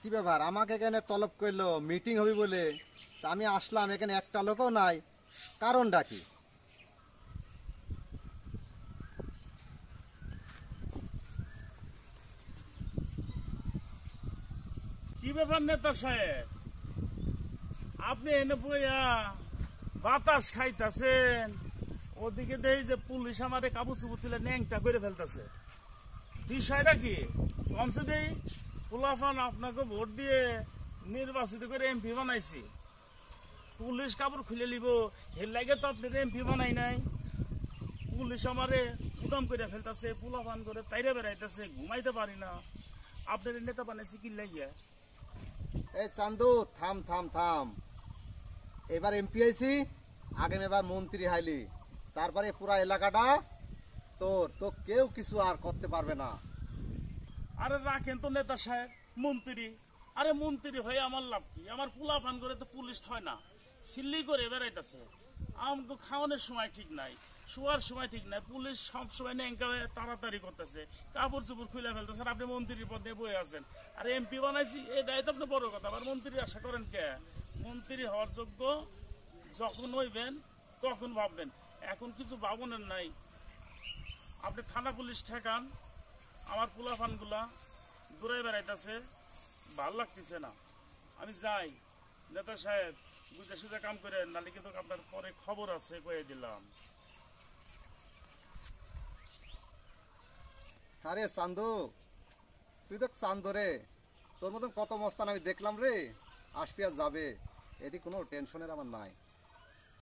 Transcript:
কি ব্যাপার, আমাকে এখানে তলব করলো মিটিং হবে বলে, তা আমি আসলাম, এখানে একটা লোকও নাই, কারণটা কি? কি ব্যাপার নেতা সাহেব, আপনি এনে বইয়া বাতাস খাইতাছেন, ওদিকে দেখি যে পুলিশ আমাদের কাবু চুবু তুলে ন্যাংটা করে ফেলতেছে। বিষয়টা কি কমছে দেই? পোলাফান আপনাকে ভোট দিয়ে নির্বাচিত করে এমপি বানাইছি, পুলিশ কাপড় খুলে নিব এর লাগে তো আপনার এমপি বানাই নাই। পুলিশ আমারে উদাম করে ফেলতেছে, পোলাফান করে তাইরে বেড়াইতেছে, ঘুমাইতে পারি না। আপনার নেতা বানাইছি কি লাগিয়া? এই চান্দু, থাম থাম থাম। এবার এমপি আইছি, আগামী এবার মন্ত্রী হাইলি, তারপরে পুরা এলাকাটা তোর, তো কেউ কিছু আর করতে পারবে না। আরে রাখেন তো নেতা সাহেব, মন্ত্রী, আরে মন্ত্রী হয়ে আমার লাভ কি? আমার পোলা পান করে তো পুলিশ হয় না, সিল্লি করে বেড়াইতেছে। আমাকে খাওয়ানোর সময় ঠিক নাই, শোয়ার সময় ঠিক নাই, পুলিশ সব সময় ন্যাংকা হয়ে তাড়াতাড়ি করতেছে, কাপড় চোপড় খুলে ফেলতেছে। আর আপনি মন্ত্রীর পদে বয়ে আছেন, আর এমপি বানাইছি, এটাই তো আপনি বড় কথা। আবার মন্ত্রী আশা করেন কে? মন্ত্রী হওয়ার যোগ্য যখন হইবেন তখন ভাববেন, এখন কিছু ভাবনের নাই। আপনি থানা পুলিশ ঠেকান, আমার পোলাফানগুলা দূরে বেড়াইতেছে, ভাল লাগতেছে না। আমি যাই নেতা সাহেব, বুঝে সুঝে কাম করে, নালে কিন্তু আপনার পরে খবর আছে, কয়ে দিলাম। আরে চান্দু, তুই তো চান্দু রে, তোর মতন কত মস্তান আমি দেখলাম রে, আসবি আর যাবে, এদিকে কোনো টেনশনের আমার নাই।